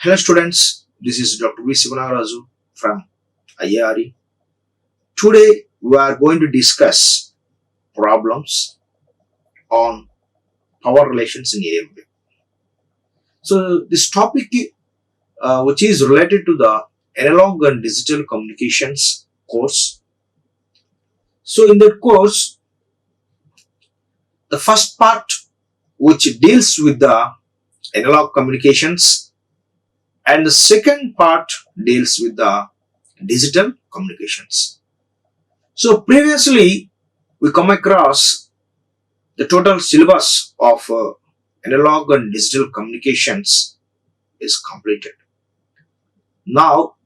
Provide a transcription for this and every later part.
Hello students, this is Dr. Siva Nagaraju from IARE. Today we are going to discuss problems on power relations in AMP. So this topic which is related to the analog and digital communications course. So in that course, the first part which deals with the analog communications and the second part deals with the digital communications. So previously we come across the total syllabus of analog and digital communications is completed. Now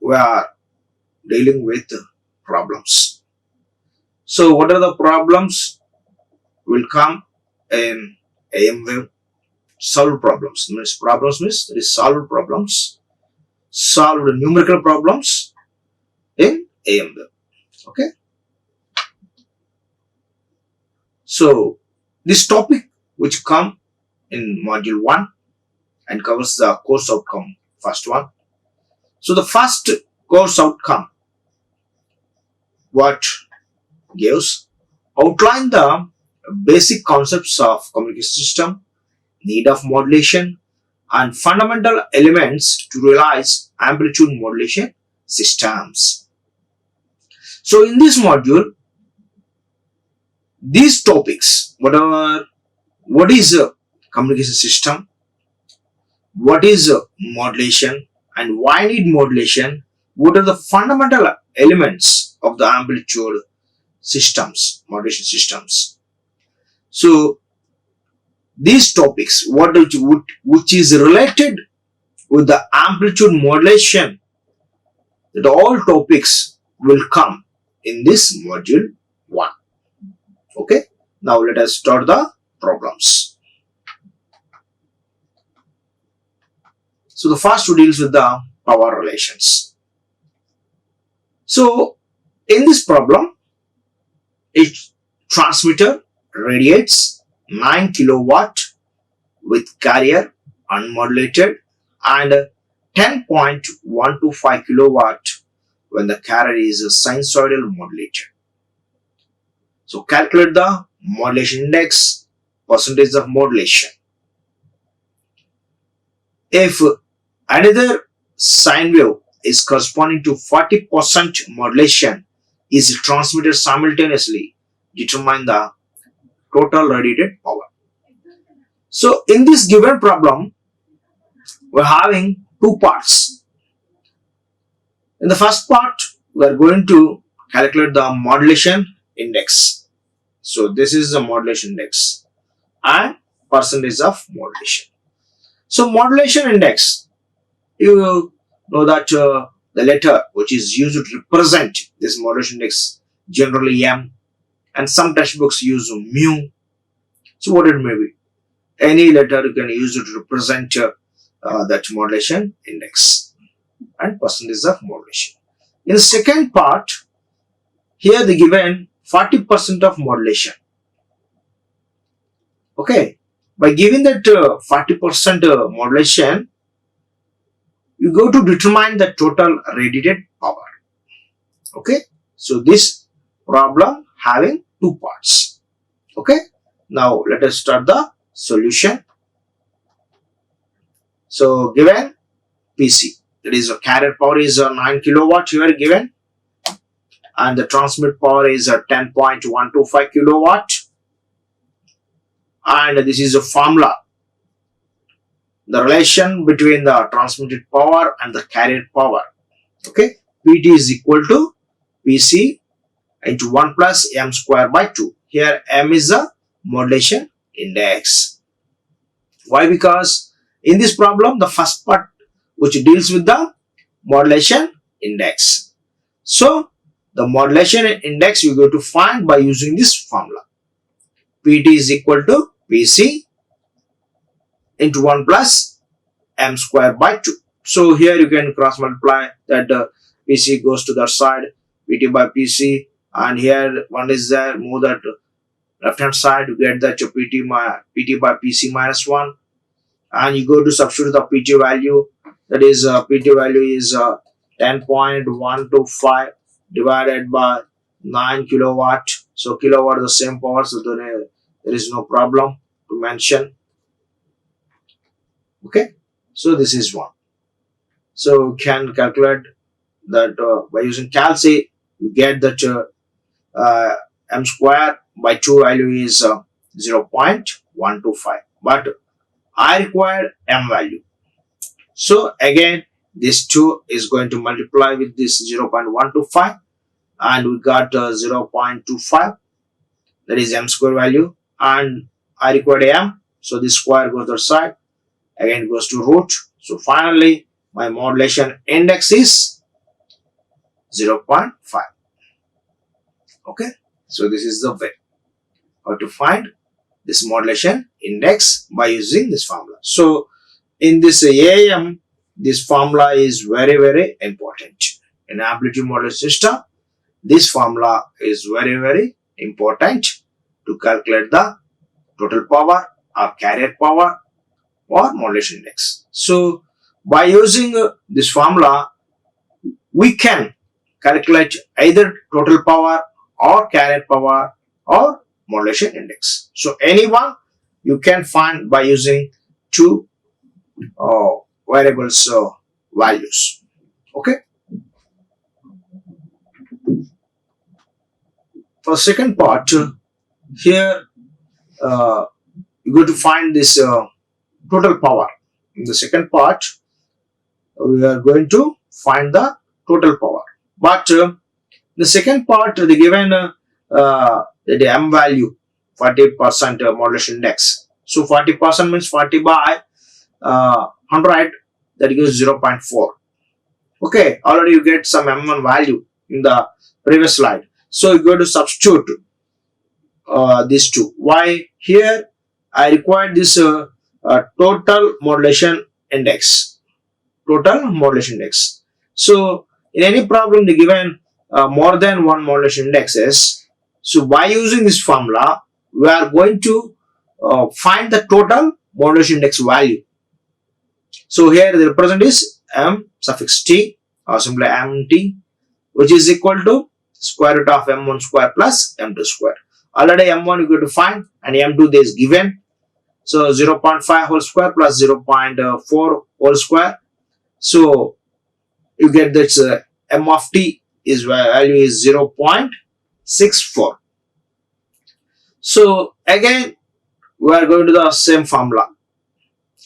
we are dealing with problems. So what are the problems? Will come in AM wave. Solved problems means that is solved problems, solved numerical problems in AM wave. Okay. So this topic which come in module 1 and covers the course outcome first one. So the first course outcome what gives outline the basic concepts of communication system, need of modulation and fundamental elements to realize amplitude modulation systems. So in this module, these topics, what is a communication system, what is a modulation and why need modulation, what are the fundamental elements of the amplitude systems, modulation systems. So these topics which is related with the amplitude modulation, that all topics will come in this module 1. Okay, now let us start the problems. So the first deals with the power relations. So in this problem, a transmitter radiates 9 kilowatt with carrier unmodulated and 10.125 kilowatt when the carrier is sinusoidal modulated. So calculate the modulation index, percentage of modulation. If another sine wave is corresponding to 40% modulation is transmitted simultaneously, determine the total radiated power. So in this given problem, we're having two parts. In the first part, we're going to calculate the modulation index. So this is the modulation index and percentage of modulation. So modulation index, you know that the letter which is used to represent this modulation index, generally M, and some textbooks use mu. So what it may be, any letter you can use it to represent that modulation index and percentage of modulation. In the second part, here they given 40% of modulation. Okay, by giving that 40% modulation, you go to determine the total radiated power. Okay, so this problem having two parts. Okay, now let us start the solution. So given PC, that is a carrier power is 9 kilowatt here given, and the transmit power is 10.125 kilowatt, and this is a formula, the relation between the transmitted power and the carrier power. Okay, PT is equal to PC into 1 plus M square by 2. Here M is the modulation index. Why? Because in this problem, the first part which deals with the modulation index. So the modulation index you go to find by using this formula. PT is equal to PC into 1 plus M square by 2. So here you can cross multiply that PC goes to that side, PT by PC, and here one is there, move that left hand side, you get that PT by PC minus 1, and you go to substitute the PT value. That is PT value is 10.125 divided by 9 kilowatt. So kilowatt is the same power, so there is no problem to mention. Okay, so this is one. So you can calculate that by using calc. You get that m square by 2 value is 0.125, but I require m value. So again, this 2 is going to multiply with this 0.125, and we got 0.25, that is m square value, and I required m, so this square goes to the side, again goes to root. So finally my modulation index is 0.5. Okay, so this is the way how to find this modulation index by using this formula. So in this AAM, this formula is very important. In amplitude modulation system, this formula is very important to calculate the total power or carrier power or modulation index. So by using this formula, we can calculate either total power or carrier power or modulation index. So anyone you can find by using two variables values. Okay. For second part, here you go to find this total power. In the second part, we are going to find the total power. But the second part, the given the m value 40% modulation index. So 40% means 40 by 100, that gives 0.4. Okay, already you get some m1 value in the previous slide. So you go to substitute these two. Why? Here I required this total modulation index. Total modulation index. So in any problem, the given more than one modulation indexes. So by using this formula, we are going to find the total modulation index value. So here the represent is m suffix t or simply mt, which is equal to square root of m1 square plus m2 square. Already m1 you go to find and m2 there is given. So 0.5 whole square plus 0.4 whole square. So you get that m of t is value is 0.64. So again we are going to the same formula.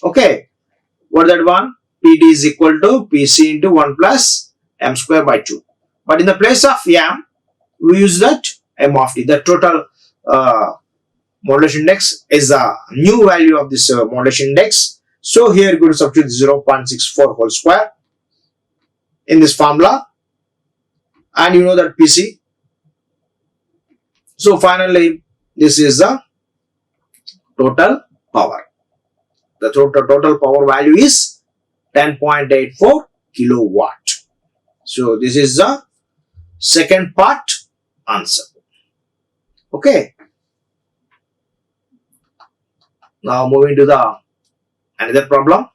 Okay, what that one? Pt is equal to Pc into 1 plus m square by 2. But in the place of m, we use that m of t. The total modulation index is the new value of this modulation index. So here you go to substitute 0.64 whole square in this formula, and you know that Pc. So finally, this is the total power. The total power value is 10.84 kilowatt. So this is the second part answer. Okay. Now moving to the another problem.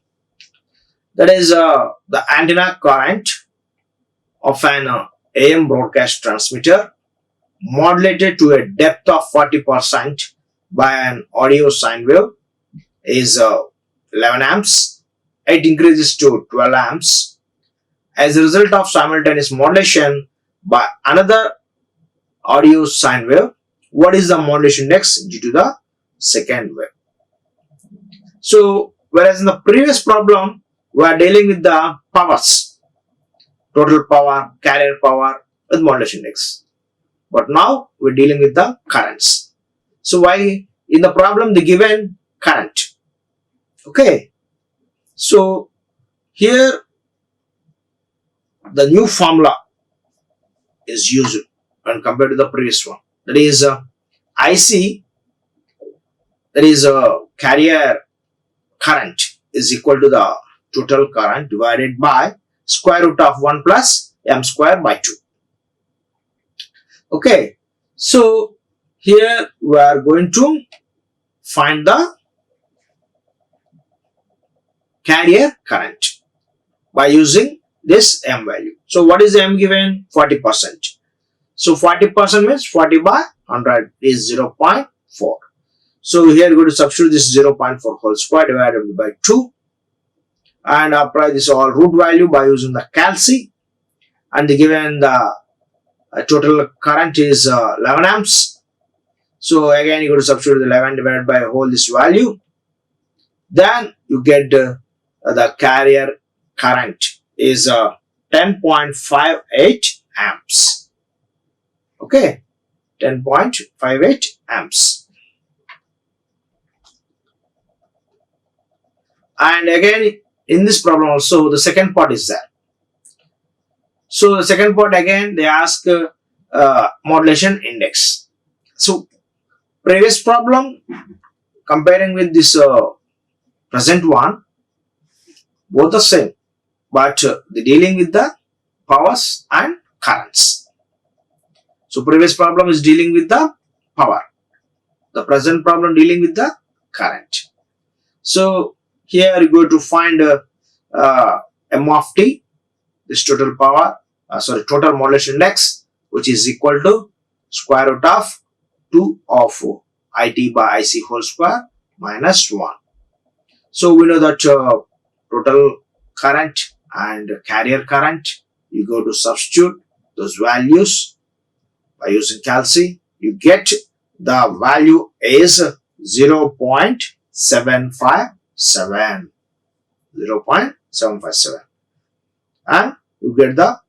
That is the antenna current of an AM broadcast transmitter modulated to a depth of 40% by an audio sine wave is 11 amps. It increases to 12 amps as a result of simultaneous modulation by another audio sine wave. What is the modulation index due to the second wave? So whereas in the previous problem we are dealing with the powers, total power, carrier power with modulation index, but now we're dealing with the currents. So why in the problem the given current? Okay, so here the new formula is used when compared to the previous one. That is IC, that is carrier current is equal to the total current divided by square root of 1 plus m square by 2. Okay, so here we are going to find the carrier current by using this M value. So what is the M given? 40%. So 40% means 40 by 100 is 0.4. So here we go to substitute this 0.4 whole square divided by 2 and apply this all root value by using the calci, and given the total current is 11 amps. So again you go to substitute the 11 divided by whole this value, then you get the carrier current is 10.58 amps. Okay, 10.58 amps. And again in this problem also the second part is there. So the second part again they ask modulation index. So previous problem comparing with this present one, both the same, but the dealing with the powers and currents. So previous problem is dealing with the power, the present problem dealing with the current. So here you go to find M of t, this total power, total modulation index, which is equal to square root of 2 of IT by IC whole square minus 1. So we know that total current and carrier current, you go to substitute those values by using calci, you get the value is 0.757. 0.757, and you get the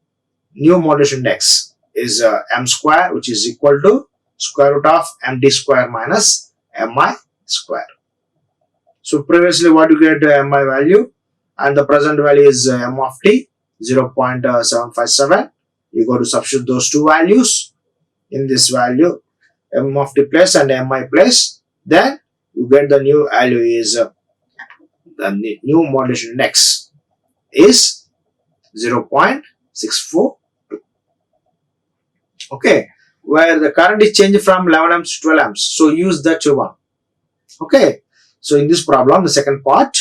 new modulation index is m square, which is equal to square root of mt square minus mi square. So previously what you get mi value and the present value is m of t 0.757. You go to substitute those two values in this value, m of t place and mi place, then you get the new value is the new modulation index is 0.642. Okay, where the current is changed from 11 amps to 12 amps. So use that one. Okay, so in this problem, the second part,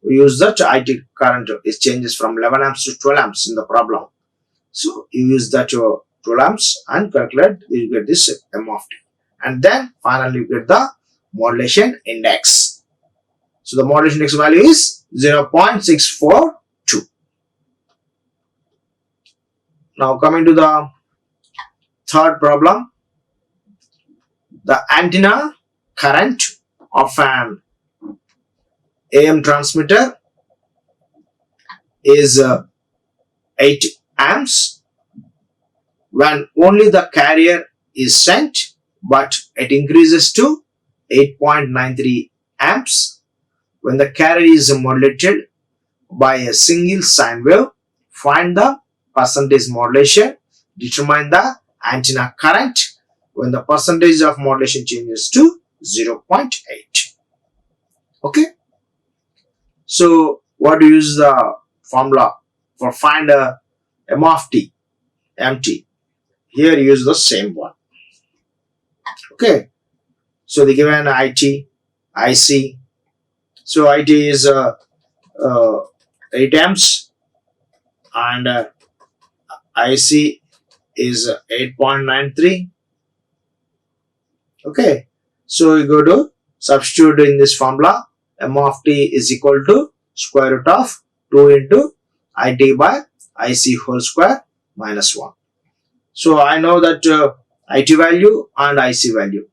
we use that IT current is changes from 11 amps to 12 amps in the problem. So you use that 12 amps and calculate, you get this M of t. And then finally you get the modulation index. So the modulation index value is 0.642. Now coming to the third problem, the antenna current of an AM transmitter is 8 amps when only the carrier is sent, but it increases to 8.93 amps when the carrier is modulated by a single sine wave. Find the percentage modulation, determine the antenna current when the percentage of modulation changes to 0.8. Okay, so what do you use the formula for find M of t, mt? Here you use the same one. Okay, so the given IT, IC, so IT is 8 amps and IC is 8.93. Okay, so you go to substitute in this formula. M of t is equal to square root of 2 into IT by IC whole square minus 1. So I know that IT value and IC value.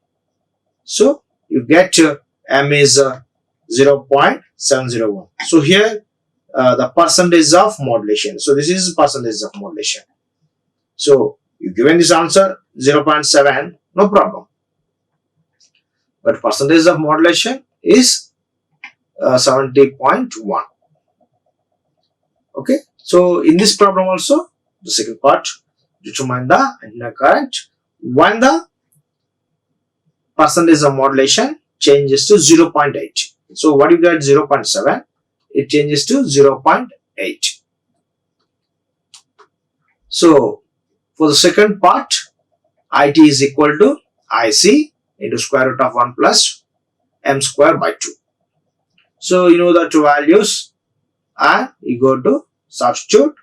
So you get M is 0.701. So here the percentage of modulation. So this is percentage of modulation. So you given this answer 0.7, no problem. But percentage of modulation is 70.1. Okay. So in this problem also, the second part, determine the antenna current when the percentage of modulation changes to 0.8. So what you get 0.7, it changes to 0.8. So for the second part, IT is equal to IC into square root of 1 plus m square by 2. So you know the two values and you go to substitute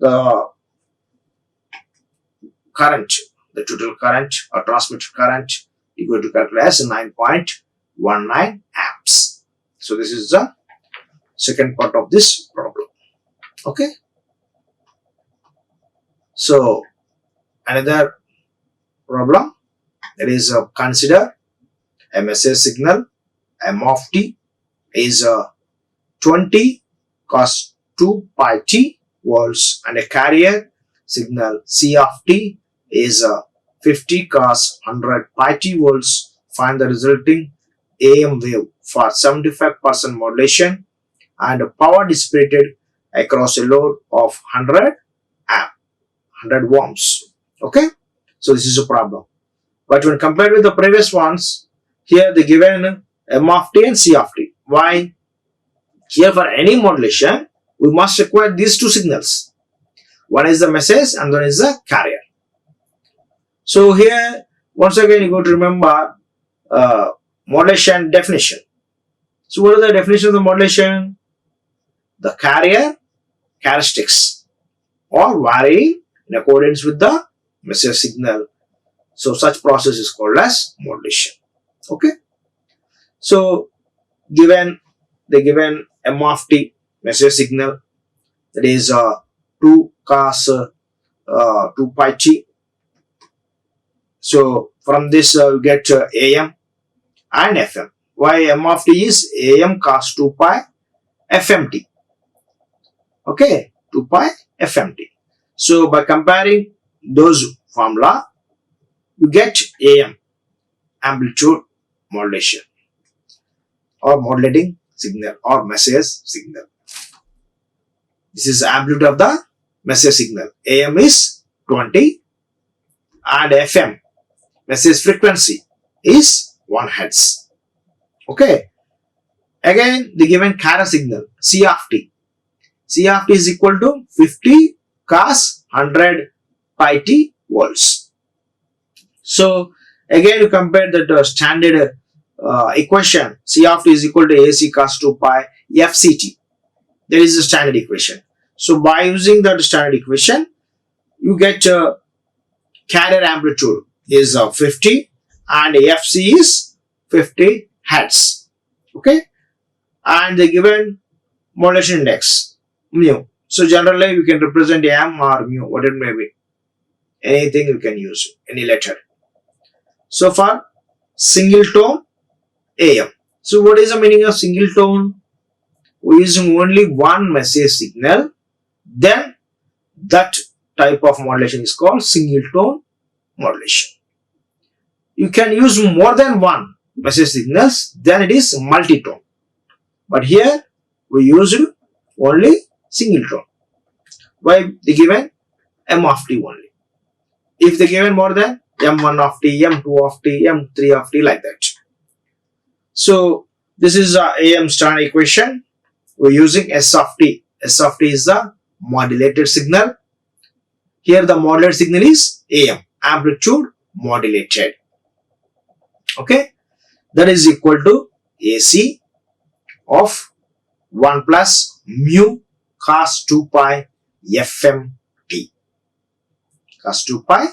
the current, the total current or transmitted current, you go to calculate as 9.19 amps. So this is the second part of this problem. Okay. So another problem, that is consider a message signal m of t is 20 cos 2 pi t volts and a carrier signal c of t is 50 cos 100 pi t volts. Find the resulting AM wave for 75% modulation and power dissipated across a load of 100 amp, 100 ohms. Okay, so this is a problem. But when compared with the previous ones, here they given M of t and C of t. Why? Here for any modulation, we must require these two signals. One is the message and one is the carrier. So here, once again, you got to remember modulation definition. So what is the definition of the modulation? The carrier characteristics or varying in accordance with the message signal. So such process is called as modulation. Okay. So given M of t message signal, that is 2 cos 2 pi t. So from this you get AM and FM. Why M of t is AM cos 2 pi FMT. Okay, 2 pi FMT. So by comparing those formula, you get AM, amplitude modulation or modulating signal or message signal. This is amplitude of the message signal. AM is 20 and FM, message frequency, is 1 Hz. Okay. Again, the given carrier signal C of t. C of t is equal to 50 cos 100 pi t volts. So again, you compare that standard equation C of t is equal to AC cos 2 pi FCT. There is a standard equation. So by using that standard equation, you get carrier amplitude is 50 and FC is 50 Hz. Okay, and the given modulation index mu. So generally we can represent M or mu, what it may be. Anything you can use, any letter. So for single tone AM. So what is the meaning of single tone? We are using only one message signal, then that type of modulation is called single tone modulation. You can use more than one message signals, then it is multi-tone. But here we used only single tone. Why? They given M of t only. If they given more than M1 of t, M2 of t, M3 of t, like that. So this is the AM standard equation. We're using S of t. S of t is the modulated signal. Here the modulated signal is AM, amplitude modulated. Okay, that is equal to AC of 1 plus mu cos 2 pi FMT. Cos 2 pi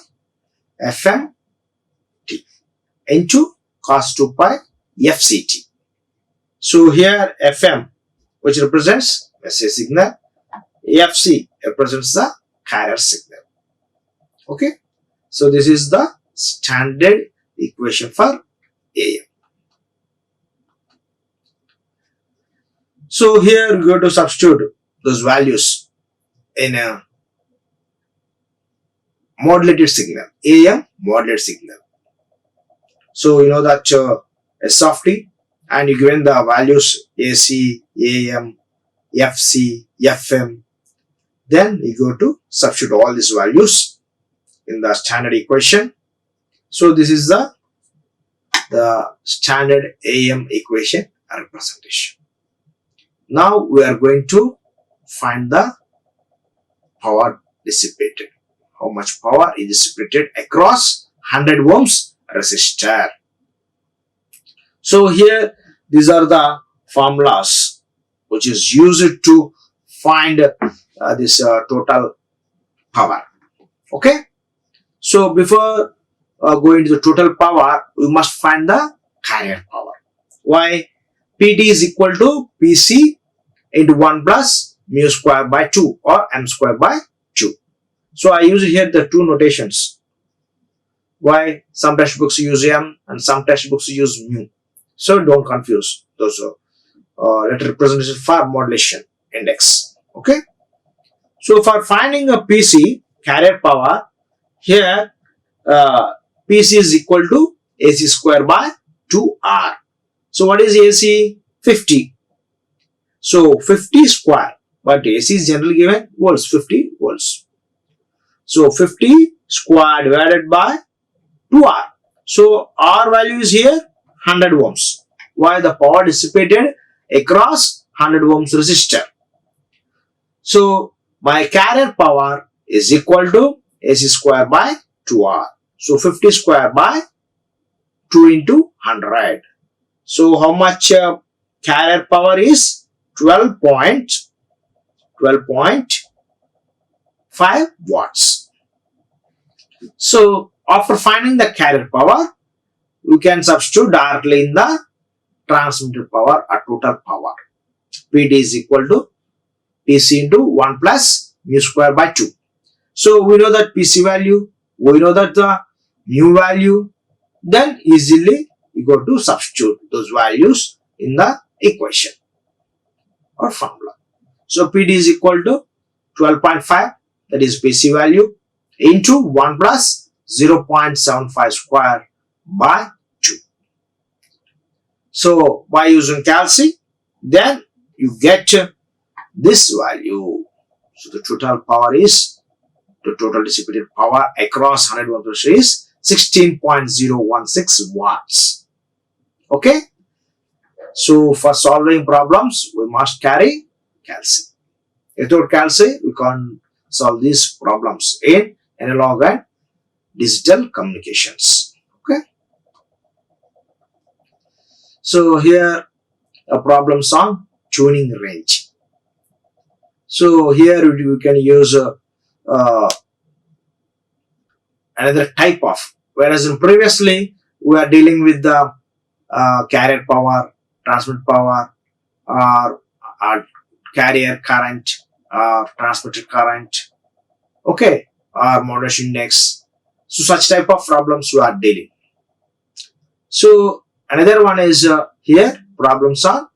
FMT into cos 2 pi FCT. So here FM, which represents message signal, FC represents the carrier signal. Okay, so this is the standard equation for AM. So here we go to substitute those values in a modulated signal, AM modulated signal. So you know that S of t, and you given the values AC, AM, FC, FM. Then you go to substitute all these values in the standard equation. So this is the standard AM equation representation. Now we are going to find the power dissipated. How much power is dissipated across 100 ohms resistor. So here these are the formulas which is used to find this total power. Okay. So before going to the total power, we must find the carrier power. Why? Pt is equal to Pc into 1 plus mu square by 2 or m square by 2. So I use here the two notations. Why? Some textbooks use m and some textbooks use mu. So don't confuse those letter representation for modulation index. Okay. So for finding a Pc carrier power, here Pc is equal to AC square by 2R. So what is AC? 50. So 50 square, but AC is generally given volts, 50 volts. So 50 square divided by 2R. So R value is here 100 ohms. Why? The power dissipated across 100 ohms resistor. So my carrier power is equal to AC square by 2R. So 50 square by 2 into 100. So how much carrier power is? 12.5 watts. So after finding the carrier power, we can substitute directly in the transmitted power or total power. Pt is equal to Pc into 1 plus mu square by 2. So we know that Pc value, we know that the mu value, then easily we go to substitute those values in the equation or formula. So Pd is equal to 12.5, that is Pc value, into 1 plus 0.75 square by 2. So by using calci, then you get this value. So the total power is, the total dissipated power across 100 volts is 16.016 watts. Okay. So for solving problems, we must carry calci. Without calci, we can't solve these problems in analog and digital communications. Okay. So here a problem on tuning range. So here we can use another type of, whereas in previously we are dealing with the carrier power, transmit power, or carrier current, or transmitted current, okay, or modulation index. So such type of problems we are dealing. So another one is here problems on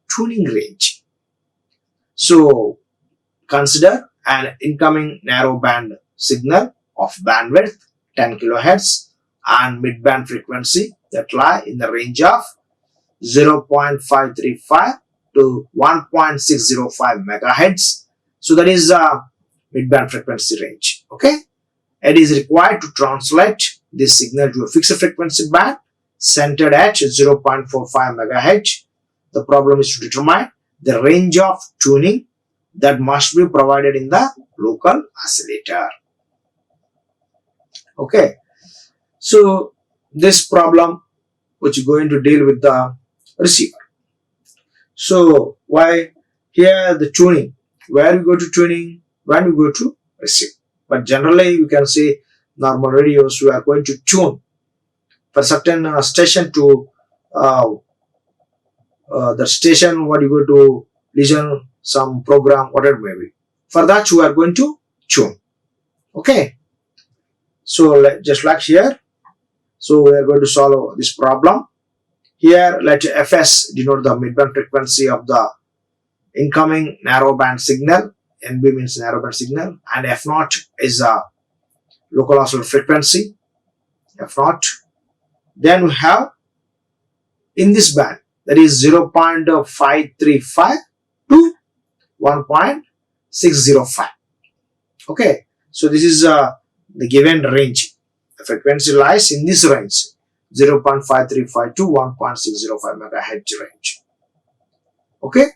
tuning range. So consider an incoming narrowband signal of bandwidth 10 kHz and midband frequency that lie in the range of 0.535 to 1.605 megahertz. So that is midband frequency range. Okay, it is required to translate this signal to a fixed frequency band centered at 0.45 megahertz. The problem is to determine the range of tuning that must be provided in the local oscillator. Okay, so this problem which is going to deal with the receiver. So why here the tuning, where we go to tuning, when we go to receive. But generally you can see normal radios we are going to tune for certain station to the station what you go to listen some program, whatever it may be. For that you are going to tune. Okay, so just like here, so we are going to solve this problem. Here let Fs denote the midband frequency of the incoming narrowband signal. NB means narrowband signal, and F0 is a local oscillator frequency, F0. Then we have in this band, that is 0.535 to 1.605. Okay, so this is the given range. The frequency lies in this range, 0.535 to 1.605 megahertz range. Okay,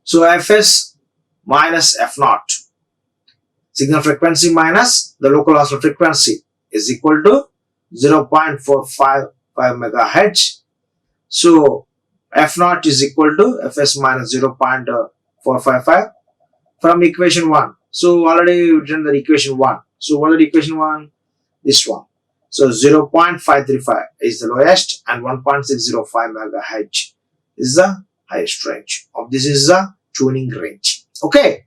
so Fs minus F0, signal frequency minus the local oscillator frequency, is equal to 0.455 megahertz. So F naught is equal to Fs minus 0.455 from equation 1. So already we written the equation 1. So what is the equation 1? This one. So 0.535 is the lowest and 1.605 megahertz is the highest range. Of this is the tuning range. Okay.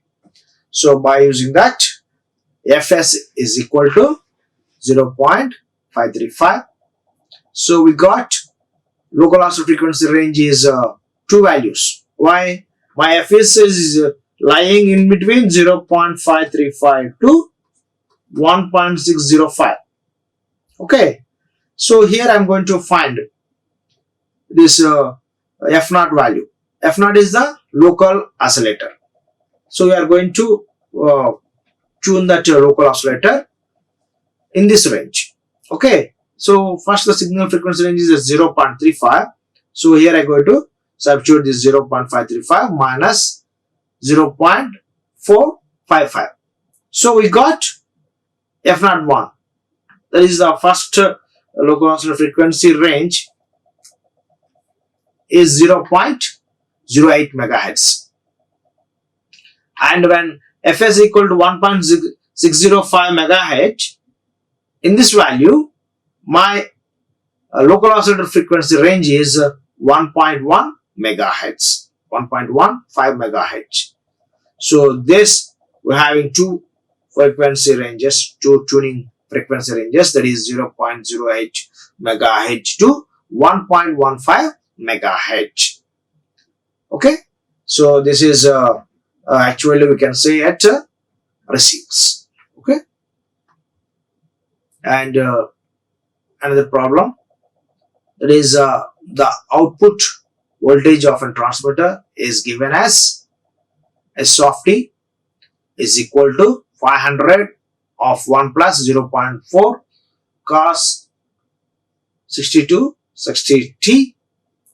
So by using that, Fs is equal to 0.535. So we got local oscillator frequency range is two values. Why? My Fs is lying in between 0.535 to 1.605. Okay. So here I am going to find this F naught value. F naught is the local oscillator. So we are going to tune that local oscillator in this range. Okay. So first the signal frequency range is 0.35. So here I go to substitute this 0.535 minus 0.455. So we got F naught 1. That is the first local oscillator frequency range is 0.08 megahertz. And when Fs equal to 1.605 megahertz, in this value, my local oscillator frequency range is 1.1 megahertz, 1.15 megahertz. So this we're having two frequency ranges, two tuning frequency ranges, that is 0.08 megahertz to 1.15 megahertz. Okay, so this is actually we can say at receivers. Okay, and another problem, that is the output voltage of a transmitter is given as S of t is equal to 500 of 1 plus 0.4 cos 6260t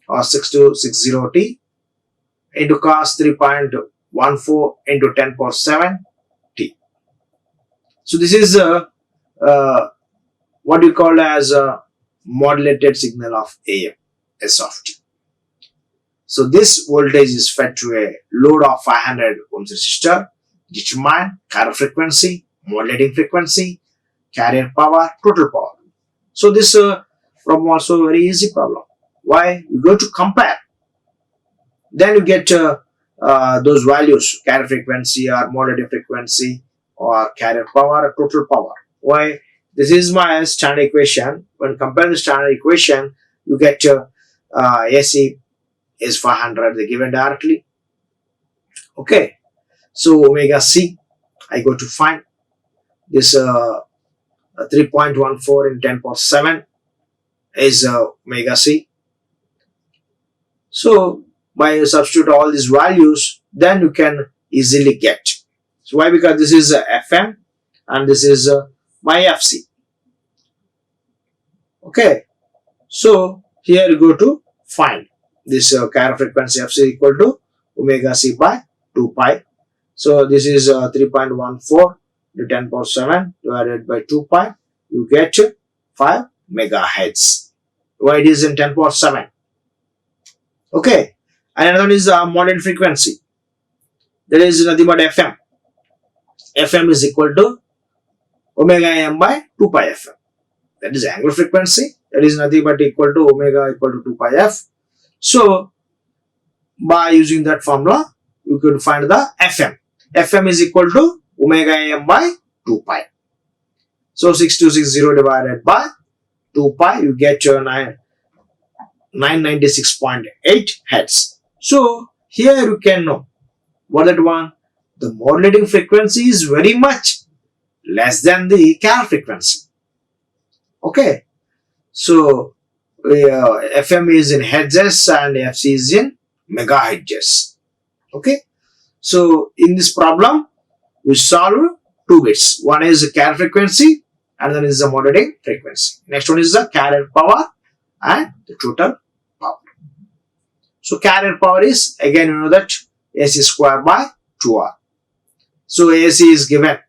or 6260t into cos 3.14 into 10 power 7 t. So this is what we call as a modulated signal of AM, S of t. So this voltage is fed to a load of 500 ohms resistor, determine carrier frequency, modulating frequency, carrier power, total power. So this problem also very easy problem. Why? You go to compare, then you get those values, carrier frequency or modulating frequency or carrier power or total power. Why? This is my standard equation. When compare the standard equation, you get AC is 500, they given directly. Okay, so omega C, I go to find this 3.14 in 10 power 7 is omega C. So by substitute all these values, then you can easily get. So why? Because this is FM and this is my FC. Okay, so here you go to find this carrier frequency FC equal to omega C by 2 pi. So this is 3.14 to 10 power 7 divided by 2 pi. You get 5 megahertz. Why it is in 10 power 7? Okay, and another one is modulated frequency. That is nothing but FM. FM is equal to omega m by 2 pi FM. That is angular frequency. That is nothing but equal to omega equal to 2 pi f. So by using that formula, you could find the FM. FM is equal to omega m by 2 pi. So 6260 divided by 2 pi, you get your 996.8 hertz. So here you can know what that one. The modulating frequency is very much less than the carrier frequency. Okay, so FM is in hertz and FC is in megahertz. Okay, so in this problem we solve two bits. One is the carrier frequency and then is the modulating frequency. Next one is the carrier power and the total power. So carrier power is, again you know that, AC square by 2R. So AC is given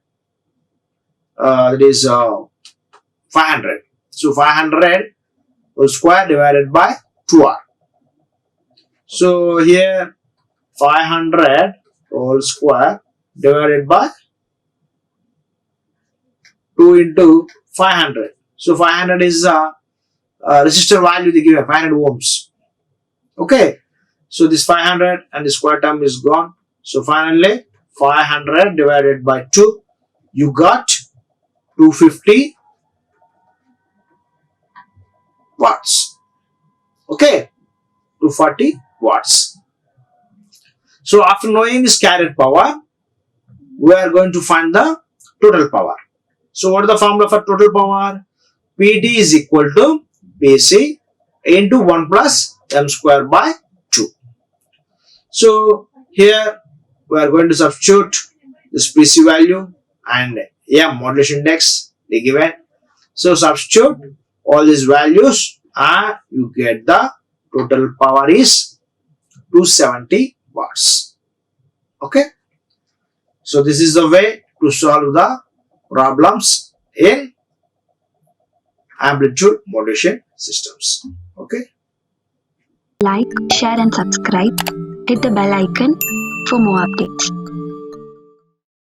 that is 500. So 500 whole square divided by 2R. So here 500 whole square divided by 2 into 500. So 500 is the resistor value they give 500 ohms. Okay. So this 500 and the square term is gone. So finally 500 divided by 2, you got 250 watts. Okay. 240 watts. So after knowing this carrier power, we are going to find the total power. So what is the formula for total power? PT is equal to PC into 1 plus m square by 2. So here we are going to substitute this PC value and modulation index they given. So substitute all these values and you get the total power is 270 watts. Okay. So this is the way to solve the problems in amplitude modulation systems. Okay. Like, share and subscribe. Hit the bell icon for more updates.